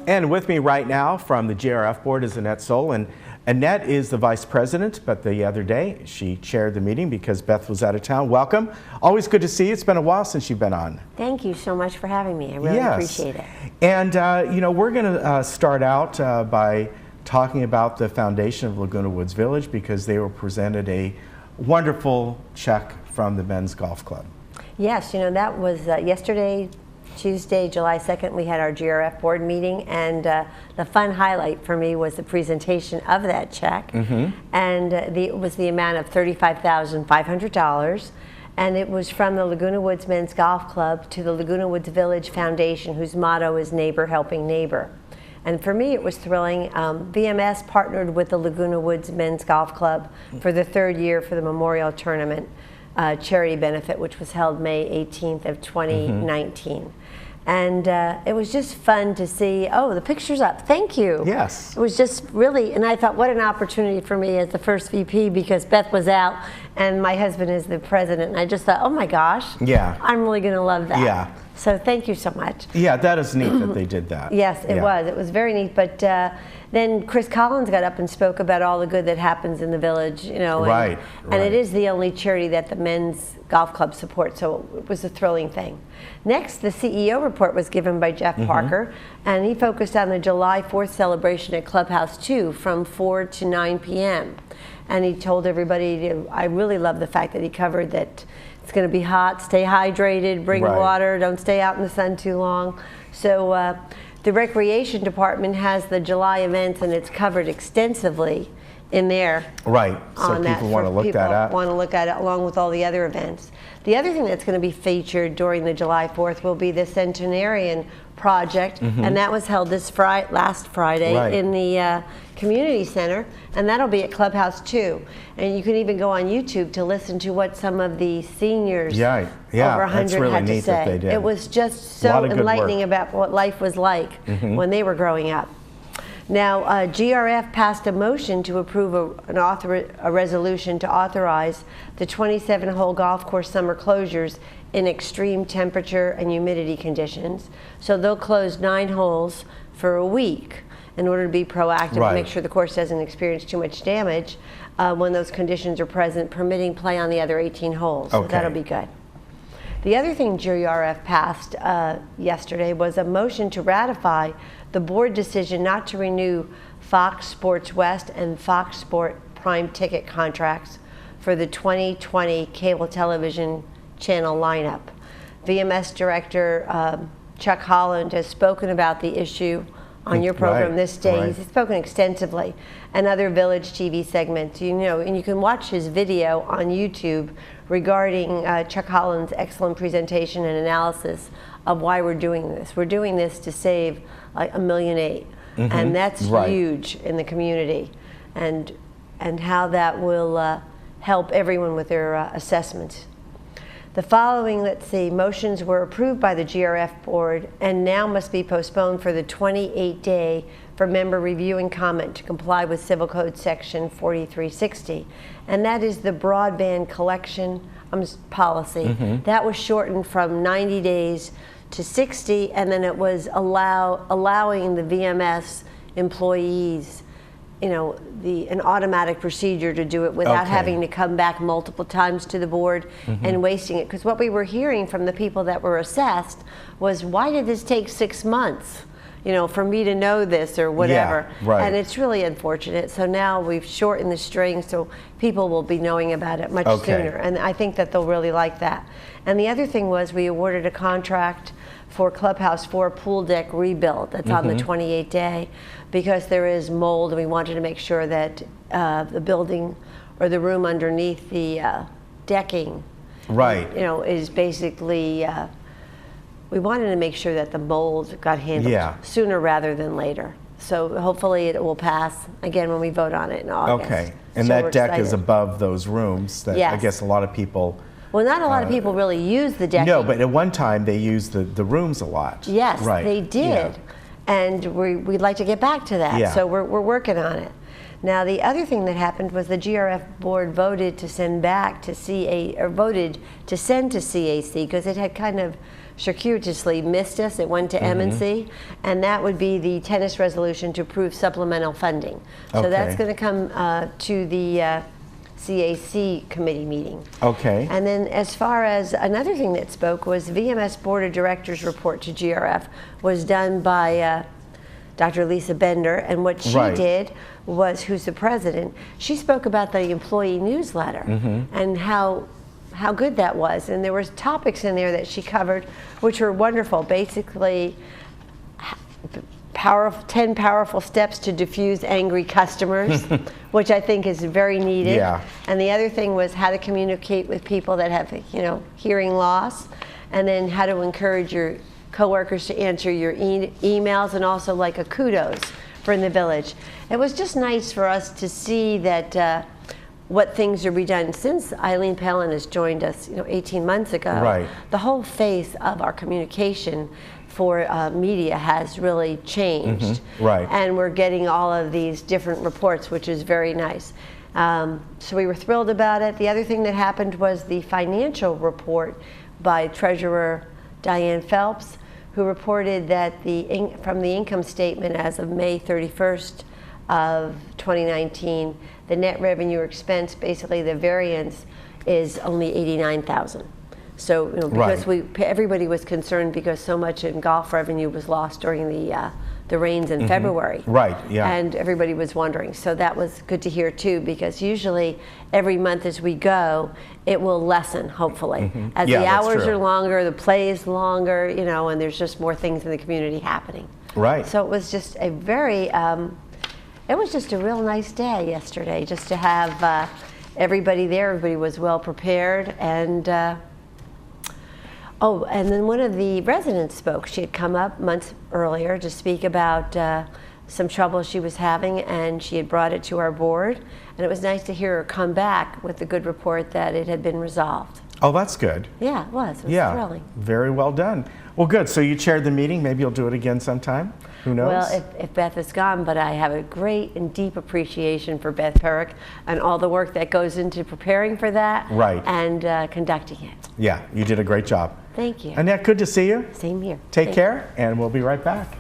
And with me right now from the GRF board is Annette Soul. And Annette is the vice president, but the other day she chaired the meeting because Beth was out of town. Welcome. Always good to see you. It's been a while since you've been on. Thank you so much for having me. I really appreciate it. And, you know, we're going to start out by talking about the foundation of Laguna Woods Village because they were presented a wonderful check from the Men's Golf Club. Yes, you know, that was yesterday, Tuesday, July 2nd, we had our GRF board meeting, and the fun highlight for me was the presentation of that check. And it was the amount of $35,500, and it was from the Laguna Woods Men's Golf Club to the Laguna Woods Village Foundation, whose motto is Neighbor Helping Neighbor. And for me, it was thrilling. VMS partnered with the Laguna Woods Men's Golf Club for the third year for the Memorial Tournament charity benefit, which was held May 18th of 2019. And it was just fun to see, oh, the picture's up, thank you. Yes. It was just really, and I thought, what an opportunity for me as the first VP, because Beth was out and my husband is the president, and I just thought, oh my gosh, yeah, I'm really gonna love that. Yeah. So thank you so much. Yeah, that is neat that they did that. Yes, it was. It was very neat. But then Chris Collins got up and spoke about all the good that happens in the village, you know. And, and it is the only charity that the Men's Golf Club supports, so it was a thrilling thing. Next, the CEO report was given by Jeff Parker, and he focused on the July 4th celebration at Clubhouse 2 from 4 to 9 p.m. And he told everybody, I really love the fact that he covered that it's going to be hot, stay hydrated, bring water, don't stay out in the sun too long. So the recreation department has the July events, and it's covered extensively in there. Right, so people want to look that up. Want to look at it along with all the other events. The other thing that's going to be featured during the July 4th will be the Centenarian Project, and that was held this last Friday in the community center, and that'll be at Clubhouse 2. And you can even go on YouTube to listen to what some of the seniors over 100 really had to neat say. that they did. It was just so enlightening about what life was like when they were growing up. Now, GRF passed a motion to approve a resolution to authorize the 27-hole golf course summer closures in extreme temperature and humidity conditions. So they'll close 9 holes for a week in order to be proactive and make sure the course doesn't experience too much damage when those conditions are present, permitting play on the other 18 holes. So that'll be good. The other thing GRF passed yesterday was a motion to ratify the board decision not to renew Fox Sports West and Fox Sport Prime ticket contracts for the 2020 cable television channel lineup. VMS Director Chuck Holland has spoken about the issue on your program this day. He's spoken extensively, and other Village TV segments, you know, and you can watch his video on YouTube regarding Chuck Holland's excellent presentation and analysis of why we're doing this. We're doing this to save like $1.8 million, and that's huge in the community, and how that will help everyone with their assessments. The following, motions were approved by the GRF board and now must be postponed for the 28-day for member review and comment to comply with Civil Code Section 4360. And that is the broadband collection policy. That was shortened from 90 days to 60, and then it was allowing the VMS employees, you know, an automatic procedure to do it without having to come back multiple times to the board and wasting it. Because what we were hearing from the people that were assessed was, why did this take 6 months, you know, for me to know this or whatever? And it's really unfortunate. So now we've shortened the string so people will be knowing about it much sooner. And I think that they'll really like that. And the other thing was, we awarded a contract for Clubhouse 4 pool deck rebuild. That's on the 28th day, because there is mold, and we wanted to make sure that the building or the room underneath the decking, you know, is basically, we wanted to make sure that the mold got handled sooner rather than later. So hopefully it will pass again when we vote on it in August. And so that deck is above those rooms that I guess a lot of people. Well, not a lot of people really use the decking. No, but at one time they used the rooms a lot. Yes, they did. And we'd like to get back to that. So we're working on it. Now, the other thing that happened was the GRF board voted to send back to voted to send to CAC, because it had kind of circuitously missed us. It went to M&C, and that would be the tennis resolution to approve supplemental funding. So that's going to come to the CAC committee meeting. Okay. And then as far as another thing that spoke was VMS Board of Directors report to GRF was done by Dr. Lisa Bender, and what she did was, who's the president, she spoke about the employee newsletter and how good that was. And there was topics in there that she covered which were wonderful. Basically, 10 powerful steps to diffuse angry customers, which I think is very needed. Yeah. And the other thing was how to communicate with people that have, hearing loss, and then how to encourage your coworkers to answer your emails, and also like a kudos for in the village. It was just nice for us to see that what things are redone. Since Eileen Palin has joined us 18 months ago, the whole face of our communication for media has really changed. And we're getting all of these different reports, which is very nice. So we were thrilled about it. The other thing that happened was the financial report by Treasurer Diane Phelps, who reported that from the income statement as of May 31st of 2019, the net revenue expense, basically the variance, is only $89,000. So because everybody was concerned because so much in golf revenue was lost during the rains in February. And everybody was wondering. So that was good to hear too, because usually every month as we go, it will lessen, hopefully. As the hours are longer, the play is longer, and there's just more things in the community happening. So it was just a very, it was just a real nice day yesterday, just to have everybody there. Everybody was well prepared, and and then one of the residents spoke. She had come up months earlier to speak about some trouble she was having, and she had brought it to our board. And it was nice to hear her come back with the good report that it had been resolved. Oh, that's good. Yeah, it was. It was thrilling. Very well done. Well, good. So you chaired the meeting. Maybe you'll do it again sometime. Who knows? Well, if Beth is gone, but I have a great and deep appreciation for Beth Perrick and all the work that goes into preparing for that and conducting it. Yeah, you did a great job. Thank you. Annette, good to see you. Same here. Take care, and we'll be right back.